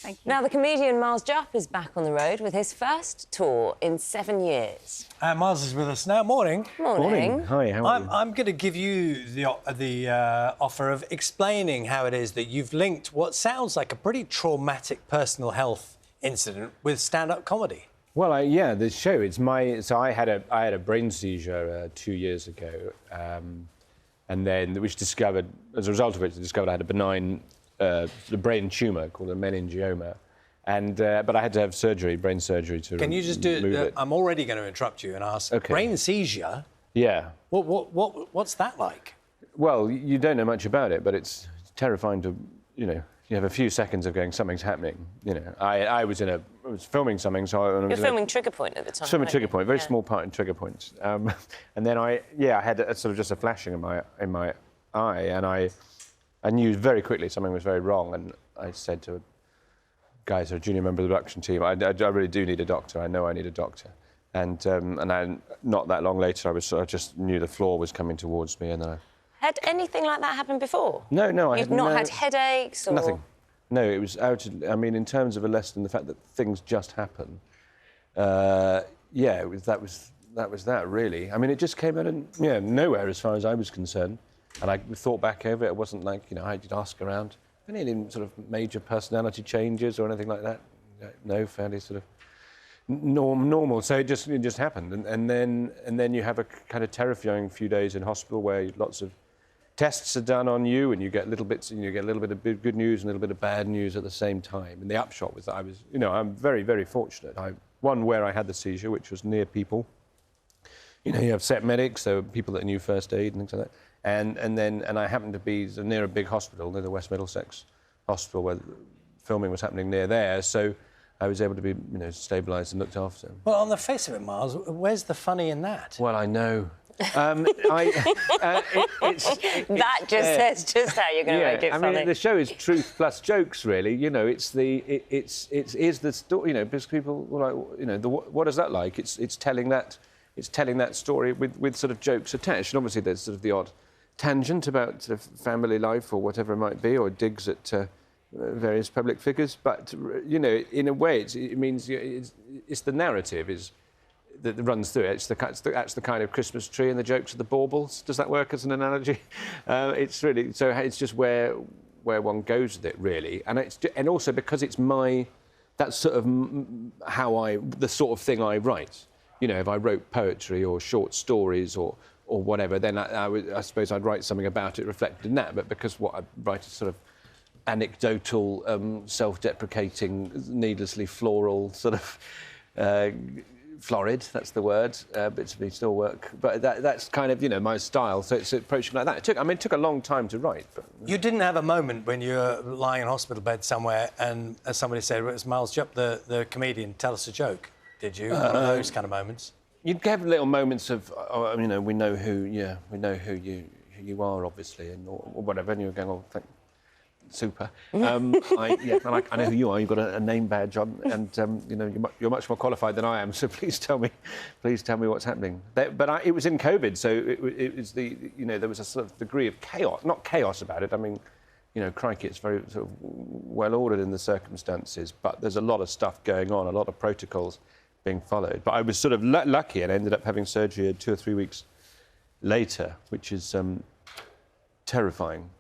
Thank you. Now, the comedian Miles Jupp is back on the road with his first tour in 7 years. Miles is with us now. Morning. Morning. Hi, how are you? I'm going to give you the offer of explaining how it is that you've linked what sounds like a pretty traumatic personal health incident with stand-up comedy. Well, yeah, the show. It's my. So I had a brain seizure 2 years ago, and then which discovered, as a result of which, I discovered I had a benign brain tumour called a meningioma, and but I had to have surgery, brain surgery to. Can you just do it? I'm already going to interrupt you and ask. Okay. Brain seizure. Yeah. What's that like? Well, you don't know much about it, but it's terrifying to, you have a few seconds of going, something's happening. I was filming something, so You were filming Trigger Point at the time. Filming Trigger Point, very small part in Trigger Point, and then I had sort of just a flashing in my eye, and I knew very quickly something was very wrong, and I said to guys, a junior member of the production team, I really do need a doctor. I know I need a doctor, and not that long later, I just knew the floor was coming towards me, and then Had anything like that happened before? No, You've not had headaches or... Nothing. No, it was out. I mean, in terms of a lesson, the fact that things just happen. Yeah, that was that really. I mean, it just came out of nowhere as far as I was concerned. And I thought back over it. It wasn't like I did ask around. Any sort of major personality changes or anything like that? No, fairly sort of normal. So it just happened, and then you have a kind of terrifying few days in hospital where lots of tests are done on you, and you get little bits, and you get a little bit of good news and a little bit of bad news at the same time. And the upshot was that I was, I'm very, very fortunate. One where I had the seizure, which was near people. You have set medics, so people that knew first aid and things like that. And I happened to be near a big hospital, near the West Middlesex Hospital, where filming was happening near there. So I was able to be, stabilised and looked after. Well, on the face of it, Miles, where's the funny in that? Well, I know. That just says just how you're going to make it funny. I mean, the show is truth plus jokes, really. It's the story. Because people were like, what is that like? It's telling that story with sort of jokes attached. And obviously, there's sort of the odd tangent about sort of family life or whatever it might be, or digs at various public figures. But in a way, it means it's the narrative that runs through it. That's the kind of Christmas tree and the jokes of the baubles. Does that work as an analogy? It's really so. It's just where one goes with it, really, and also because it's that's sort of the sort of thing I write. If I wrote poetry or short stories or whatever, then I suppose I'd write something about it reflected in that. But because what I write is sort of anecdotal, self-deprecating, needlessly floral, sort of florid, that's the word, bits of me still work. But that's kind of, my style, so it's approaching like that. It took a long time to write. But... You didn't have a moment when you were lying in a hospital bed somewhere and as somebody said, well, it's Miles Jupp, the comedian, tell us a joke, did you? One of those kind of moments? You'd have little moments of, we know who you are, obviously, and or whatever, and you're going, oh, super. I know who you are. You've got a name badge on, and you're much more qualified than I am. So please tell me what's happening. But it was in COVID, so it was there was a sort of degree of chaos, not chaos about it. I mean, crikey, it's very sort of well ordered in the circumstances, but there's a lot of stuff going on, a lot of protocols being followed. But I was sort of lucky and ended up having surgery 2 or 3 weeks later, which is terrifying,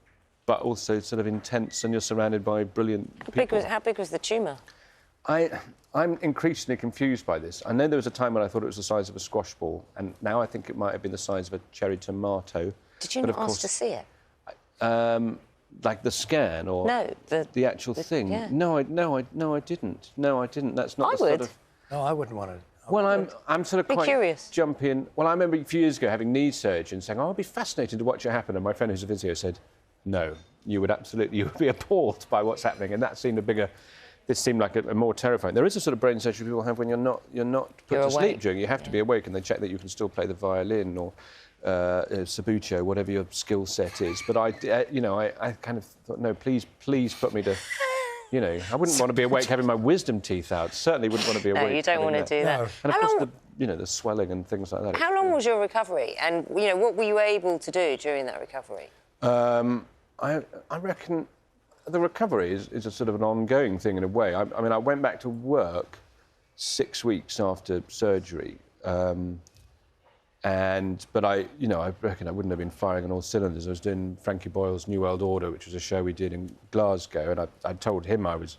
but also sort of intense, and you're surrounded by brilliant people. How big was the tumour? I'm increasingly confused by this. I know there was a time when I thought it was the size of a squash ball, and now I think it might have been the size of a cherry tomato. Did you not ask to see it? Like the scan or no, the actual thing? Yeah. No, I didn't. No, I didn't. That's not the sort of... No, I wouldn't want to. Well, I'm sort of quite curious. Jumpy in. Well, I remember a few years ago having knee surgery and saying, I'll be fascinated to watch it happen. And my friend who's a physio said, no, you would be appalled by what's happening. And that seemed this seemed like a more terrifying. There is a sort of brain surgery people have when you're not put to sleep during. You have to be awake, and they check that you can still play the violin or sabucho, whatever your skill set is. But I kind of thought, no, please put me to... I wouldn't want to be awake having my wisdom teeth out. Certainly wouldn't want to be awake. No, you don't want to do that. No. And of course, the swelling and things like that. How long was your recovery? And, what were you able to do during that recovery? I reckon the recovery is a sort of an ongoing thing in a way. I mean, I went back to work 6 weeks after surgery, but I reckon I wouldn't have been firing on all cylinders. I was doing Frankie Boyle's New World Order, which was a show we did in Glasgow, and I told him I was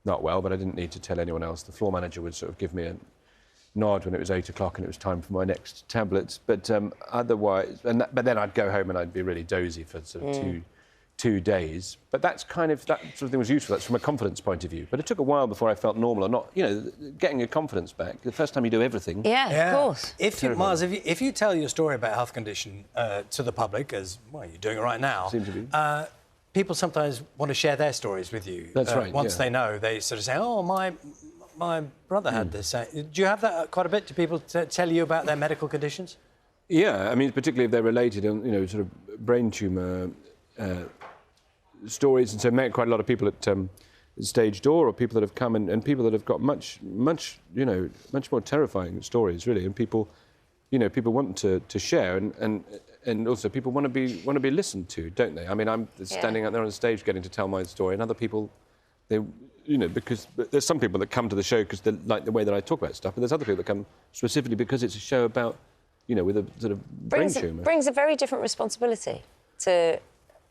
not well, but I didn't need to tell anyone else. The floor manager would sort of give me a nod when it was 8 o'clock and it was time for my next tablets. But otherwise, but then I'd go home and I'd be really dozy for sort of 2 days. But that sort of thing was useful. That's from a confidence point of view. But it took a while before I felt normal or not. Getting your confidence back. The first time you do everything. Yeah, of course. Mars, if you tell your story about health condition to the public, as well, you're doing it right now. Seem to be. People sometimes want to share their stories with you. That's right. Once they know, they sort of say, "Oh, my brother had this." Do you have that quite a bit? Do people tell you about their medical conditions? Yeah, I mean, particularly if they're related, and sort of brain tumour stories, and so I met quite a lot of people at Stage Door, or people that have come and people that have got much more terrifying stories, really, and people want to share, and also people want to be listened to, don't they? I mean, I'm standing out there on the stage getting to tell my story, and other people, because there's some people that come to the show because they like the way that I talk about stuff, but there's other people that come specifically because it's a show about, with a sort of brain tumour. Brings a very different responsibility to,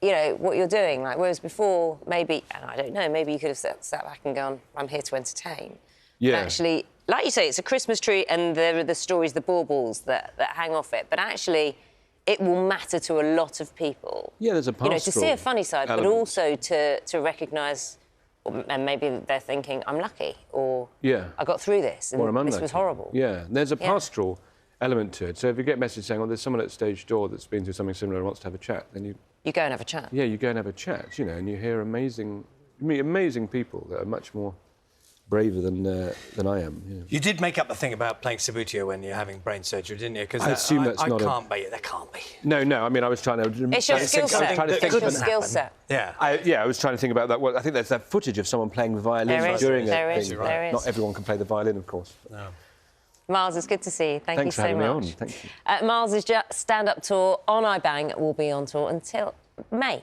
what you're doing. Like, whereas before, maybe, and I don't know, maybe you could have sat back and gone, I'm here to entertain. Yeah. But actually, like you say, it's a Christmas tree and there are the stories, the baubles that hang off it. But actually, it will matter to a lot of people. Yeah, there's a pastoral to see a funny side, element. but also to recognise, and maybe they're thinking, I'm lucky, or I got through this, and or I'm unlucky. This was horrible. Yeah, there's a pastoral element to it. So if you get a message saying, there's someone at Stage Door that's been through something similar and wants to have a chat, then you go and have a chat. Yeah, you go and have a chat, and you hear amazing people that are much more braver than I am. You did make up the thing about playing Sabutio when you're having brain surgery, didn't you? Because I assume that's not there can't be. No, I mean, I was trying to... It's your skill set. It's your skill set. Yeah. I was trying to think about that. Well, I think there's that footage of someone playing the violin during there a is, thing. there is. Not everyone can play the violin, of course. No. Miles, it's good to see you. Thank you so much. Thanks for having me on. Thank you. Miles' stand-up tour on iBang will be on tour until May.